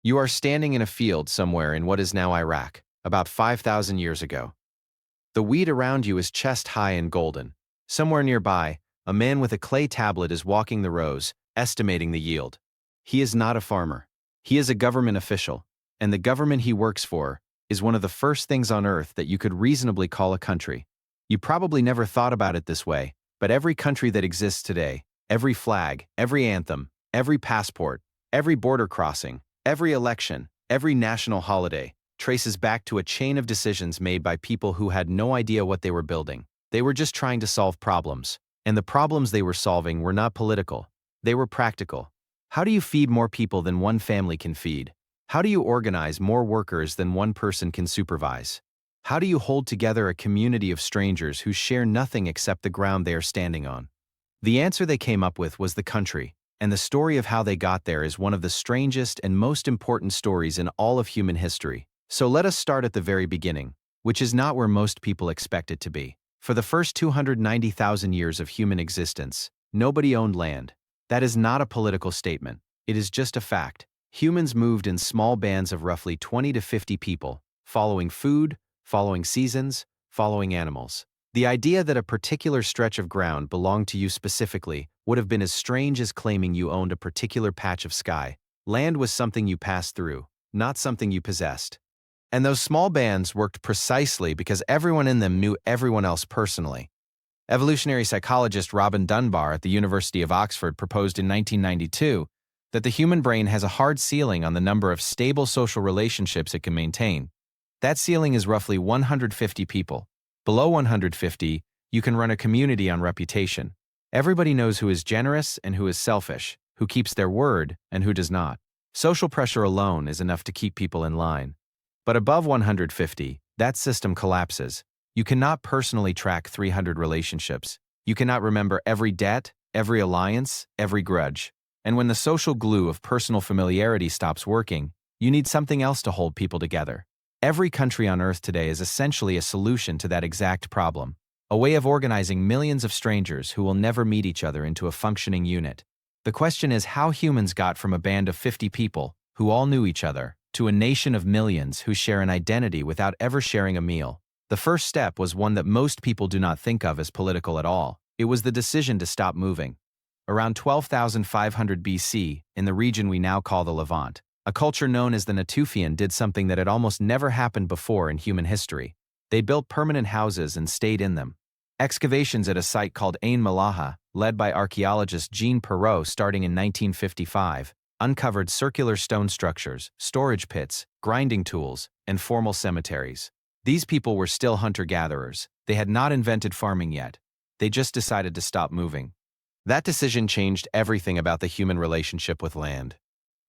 You are standing in a field somewhere in what is now Iraq, about 5,000 years ago. The wheat around you is chest high and golden. Somewhere nearby, a man with a clay tablet is walking the rows, estimating the yield. He is not a farmer. He is a government official, and the government he works for is one of the first things on earth that you could reasonably call a country. You probably never thought about it this way, but every country that exists today, every flag, every anthem, every passport, every border crossing, every election, every national holiday, traces back to a chain of decisions made by people who had no idea what they were building. They were just trying to solve problems, and the problems they were solving were not political. They were practical. How do you feed more people than one family can feed? How do you organize more workers than one person can supervise? How do you hold together a community of strangers who share nothing except the ground they are standing on? The answer they came up with was the country, and the story of how they got there is one of the strangest and most important stories in all of human history. So let us start at the very beginning, which is not where most people expect it to be. For the first 290,000 years of human existence, nobody owned land. That is not a political statement. It is just a fact. Humans moved in small bands of roughly 20 to 50 people, following food, following seasons, following animals. The idea that a particular stretch of ground belonged to you specifically would have been as strange as claiming you owned a particular patch of sky. Land was something you passed through, not something you possessed. And those small bands worked precisely because everyone in them knew everyone else personally. Evolutionary psychologist Robin Dunbar at the University of Oxford proposed in 1992 that the human brain has a hard ceiling on the number of stable social relationships it can maintain. That ceiling is roughly 150 people. Below 150, you can run a community on reputation. Everybody knows who is generous and who is selfish, who keeps their word and who does not. Social pressure alone is enough to keep people in line. But above 150, that system collapses. You cannot personally track 300 relationships. You cannot remember every debt, every alliance, every grudge. And when the social glue of personal familiarity stops working, you need something else to hold people together. Every country on Earth today is essentially a solution to that exact problem, a way of organizing millions of strangers who will never meet each other into a functioning unit. The question is how humans got from a band of 50 people, who all knew each other, to a nation of millions who share an identity without ever sharing a meal. The first step was one that most people do not think of as political at all. It was the decision to stop moving. Around 12,500 BC, in the region we now call the Levant, a culture known as the Natufian did something that had almost never happened before in human history. They built permanent houses and stayed in them. Excavations at a site called Ain Malaha, led by archaeologist Jean Perrot starting in 1955, uncovered circular stone structures, storage pits, grinding tools, and formal cemeteries. These people were still hunter-gatherers. They had not invented farming yet. They just decided to stop moving. That decision changed everything about the human relationship with land.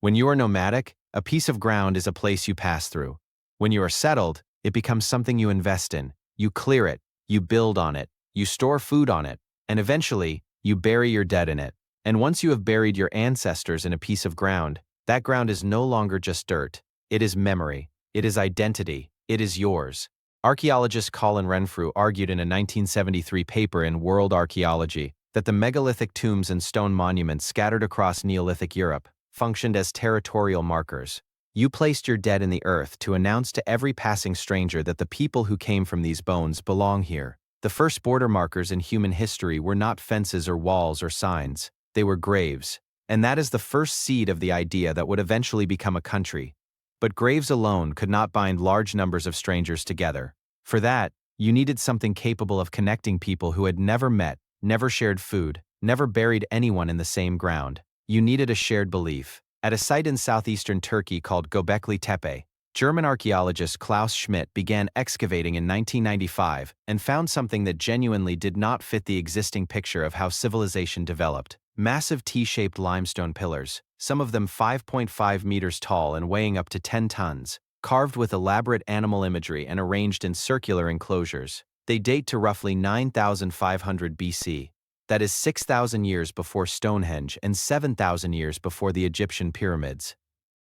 When you are nomadic, a piece of ground is a place you pass through. When you are settled, it becomes something you invest in. You clear it, you build on it, you store food on it, and eventually, you bury your dead in it. And once you have buried your ancestors in a piece of ground, that ground is no longer just dirt. It is memory. It is identity. It is yours. Archaeologist Colin Renfrew argued in a 1973 paper in World Archaeology that the megalithic tombs and stone monuments scattered across Neolithic Europe functioned as territorial markers. You placed your dead in the earth to announce to every passing stranger that the people who came from these bones belong here. The first border markers in human history were not fences or walls or signs. They were graves. And that is the first seed of the idea that would eventually become a country. But graves alone could not bind large numbers of strangers together. For that, you needed something capable of connecting people who had never met, never shared food, never buried anyone in the same ground. You needed a shared belief. At a site in southeastern Turkey called Göbekli Tepe, German archaeologist Klaus Schmidt began excavating in 1995 and found something that genuinely did not fit the existing picture of how civilization developed. Massive T-shaped limestone pillars, some of them 5.5 meters tall and weighing up to 10 tons, carved with elaborate animal imagery and arranged in circular enclosures. They date to roughly 9,500 BC. That is 6,000 years before Stonehenge and 7,000 years before the Egyptian pyramids.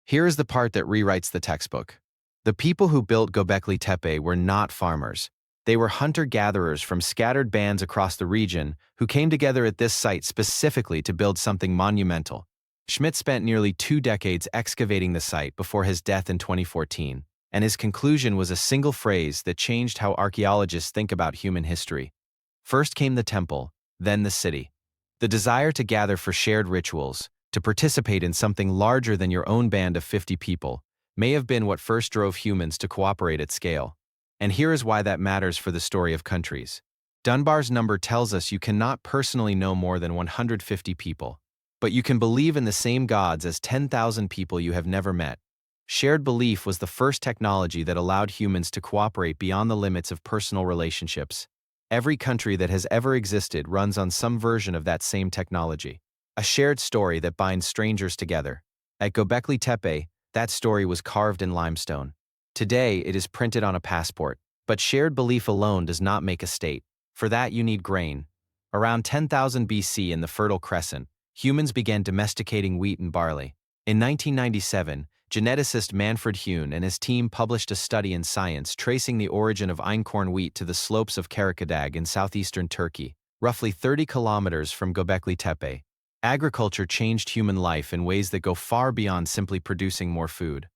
Here is the part that rewrites the textbook. The people who built Göbekli Tepe were not farmers. They were hunter-gatherers from scattered bands across the region who came together at this site specifically to build something monumental. Schmidt spent nearly 2 decades excavating the site before his death in 2014, and his conclusion was a single phrase that changed how archaeologists think about human history. First came the temple, then the city. The desire to gather for shared rituals, to participate in something larger than your own band of 50 people, may have been what first drove humans to cooperate at scale. And here is why that matters for the story of countries. Dunbar's number tells us you cannot personally know more than 150 people, but you can believe in the same gods as 10,000 people you have never met. Shared belief was the first technology that allowed humans to cooperate beyond the limits of personal relationships. Every country that has ever existed runs on some version of that same technology, a shared story that binds strangers together. At Göbekli Tepe, that story was carved in limestone. Today, it is printed on a passport, but shared belief alone does not make a state. For that, you need grain. Around 10,000 BC in the Fertile Crescent, humans began domesticating wheat and barley. In 1997, geneticist Manfred Huhn and his team published a study in Science tracing the origin of einkorn wheat to the slopes of Karakadag in southeastern Turkey, roughly 30 kilometers from Göbekli Tepe. Agriculture changed human life in ways that go far beyond simply producing more food.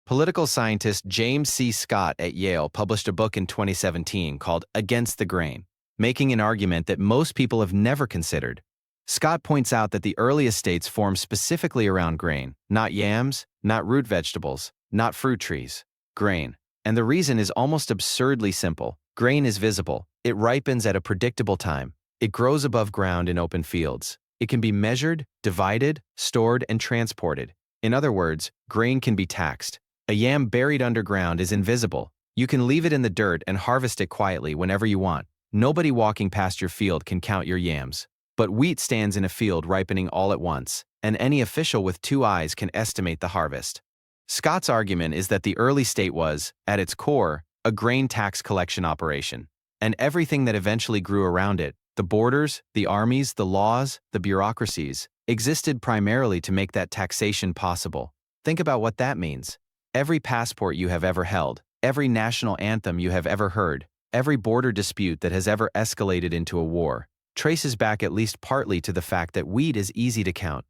Political scientist James C. Scott at Yale published a book in 2017 called Against the Grain, making an argument that most people have never considered. Scott points out that the earliest states formed specifically around grain, not yams, not root vegetables, not fruit trees, grain. And the reason is almost absurdly simple. Grain is visible. It ripens at a predictable time. It grows above ground in open fields. It can be measured, divided, stored, and transported. In other words, grain can be taxed. A yam buried underground is invisible. You can leave it in the dirt and harvest it quietly whenever you want. Nobody walking past your field can count your yams. But wheat stands in a field ripening all at once, and any official with 2 eyes can estimate the harvest. Scott's argument is that the early state was, at its core, a grain tax collection operation, and everything that eventually grew around it, the borders, the armies, the laws, the bureaucracies, existed primarily to make that taxation possible. Think about what that means. Every passport you have ever held, every national anthem you have ever heard, every border dispute that has ever escalated into a war, traces back at least partly to the fact that wheat is easy to count.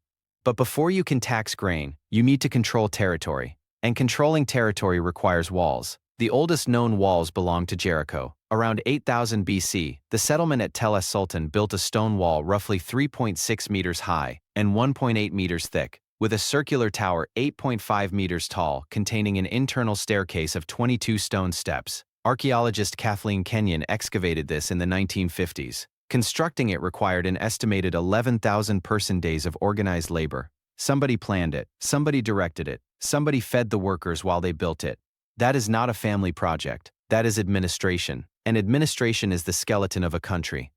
But before you can tax grain, you need to control territory. And controlling territory requires walls. The oldest known walls belong to Jericho. Around 8000 BC, the settlement at Tel es-Sultan built a stone wall roughly 3.6 meters high and 1.8 meters thick, with a circular tower 8.5 meters tall containing an internal staircase of 22 stone steps. Archaeologist Kathleen Kenyon excavated this in the 1950s. Constructing it required an estimated 11,000 person-days of organized labor. Somebody planned it, somebody directed it, somebody fed the workers while they built it. That is not a family project. That is administration, and administration is the skeleton of a country.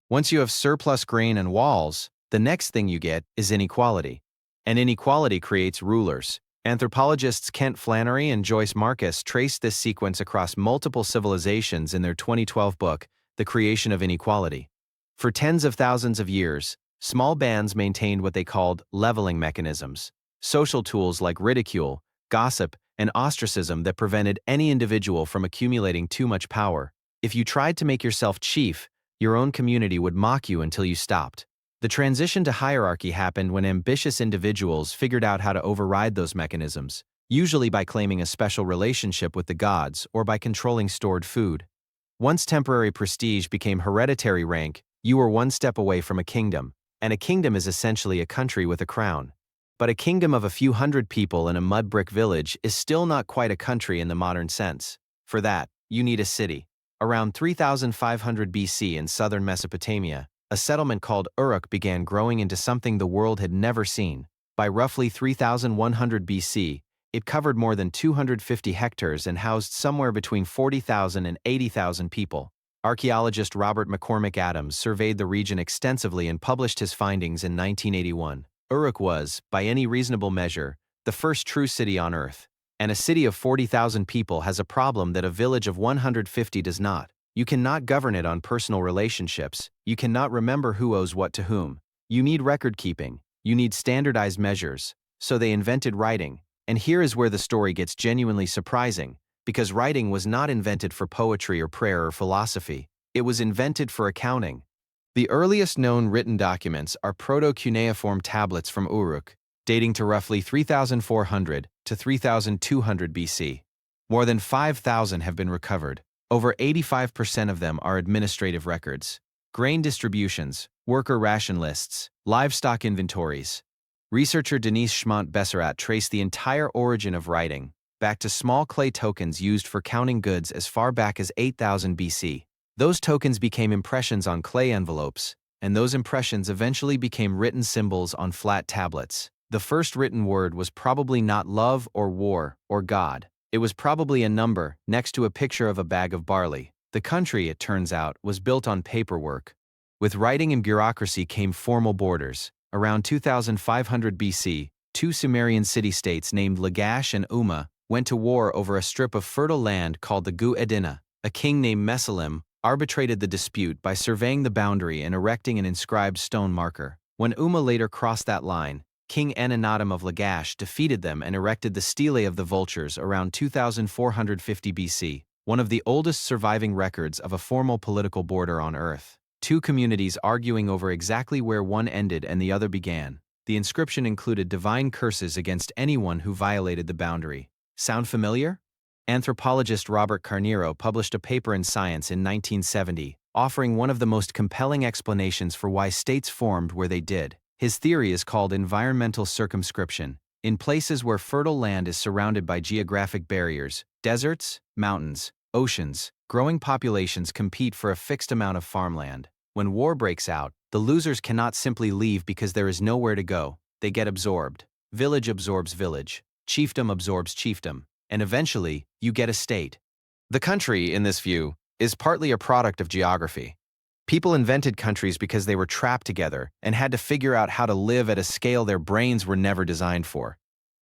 Once you have surplus grain and walls, the next thing you get is inequality. And inequality creates rulers. Anthropologists Kent Flannery and Joyce Marcus traced this sequence across multiple civilizations in their 2012 book, The Creation of Inequality. For tens of thousands of years, small bands maintained what they called leveling mechanisms, social tools like ridicule, gossip, and ostracism that prevented any individual from accumulating too much power. If you tried to make yourself chief, your own community would mock you until you stopped. The transition to hierarchy happened when ambitious individuals figured out how to override those mechanisms, usually by claiming a special relationship with the gods or by controlling stored food. Once temporary prestige became hereditary rank, you were one step away from a kingdom, and a kingdom is essentially a country with a crown. But a kingdom of a few hundred people in a mud brick village is still not quite a country in the modern sense. For that, you need a city. Around 3500 BC in southern Mesopotamia, a settlement called Uruk began growing into something the world had never seen. By roughly 3100 BC, it covered more than 250 hectares and housed somewhere between 40,000 and 80,000 people. Archaeologist Robert McCormick Adams surveyed the region extensively and published his findings in 1981. Uruk was, by any reasonable measure, the first true city on Earth. And a city of 40,000 people has a problem that a village of 150 does not. You cannot govern it on personal relationships. You cannot remember who owes what to whom. You need record keeping. You need standardized measures. So they invented writing. And here is where the story gets genuinely surprising. Because writing was not invented for poetry or prayer or philosophy. It was invented for accounting. The earliest known written documents are proto-cuneiform tablets from Uruk. dating to roughly 3,400 to 3,200 BC. More than 5,000 have been recovered. Over 85% of them are administrative records. Grain distributions, worker ration lists, livestock inventories. Researcher Denise Schmont-Besserat traced the entire origin of writing back to small clay tokens used for counting goods as far back as 8,000 BC. Those tokens became impressions on clay envelopes, and those impressions eventually became written symbols on flat tablets. The first written word was probably not love or war or God. It was probably a number next to a picture of a bag of barley. The country, it turns out, was built on paperwork. With writing and bureaucracy came formal borders. Around 2500 BC, two Sumerian city-states named Lagash and Umma went to war over a strip of fertile land called the Gu Edina. A king named Mesalim arbitrated the dispute by surveying the boundary and erecting an inscribed stone marker. When Umma later crossed that line, King Amenemhat of Lagash defeated them and erected the Stele of the Vultures around 2450 BC, one of the oldest surviving records of a formal political border on Earth. Two communities arguing over exactly where one ended and the other began. The inscription included divine curses against anyone who violated the boundary. Sound familiar? Anthropologist Robert Carneiro published a paper in Science in 1970, offering one of the most compelling explanations for why states formed where they did. His theory is called environmental circumscription. In places where fertile land is surrounded by geographic barriers, deserts, mountains, oceans, growing populations compete for a fixed amount of farmland. When war breaks out, the losers cannot simply leave because there is nowhere to go. They get absorbed. Village absorbs village. Chiefdom absorbs chiefdom. And eventually, you get a state. The country, in this view, is partly a product of geography. People invented countries because they were trapped together and had to figure out how to live at a scale their brains were never designed for.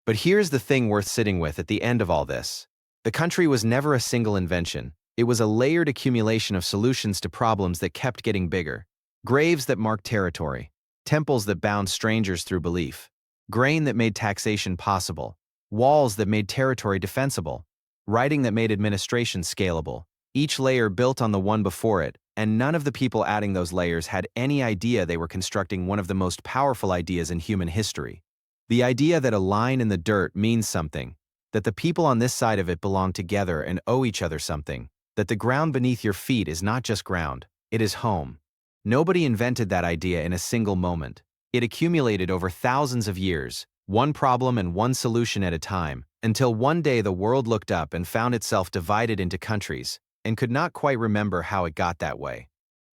But here's the thing worth sitting with at the end of all this. The country was never a single invention. It was a layered accumulation of solutions to problems that kept getting bigger. Graves that marked territory. Temples that bound strangers through belief. Grain that made taxation possible. Walls that made territory defensible. Writing that made administration scalable. Each layer built on the one before it, and none of the people adding those layers had any idea they were constructing one of the most powerful ideas in human history. The idea that a line in the dirt means something, that the people on this side of it belong together and owe each other something, that the ground beneath your feet is not just ground, it is home. Nobody invented that idea in a single moment. It accumulated over thousands of years, one problem and one solution at a time, until one day the world looked up and found itself divided into countries, and could not quite remember how it got that way.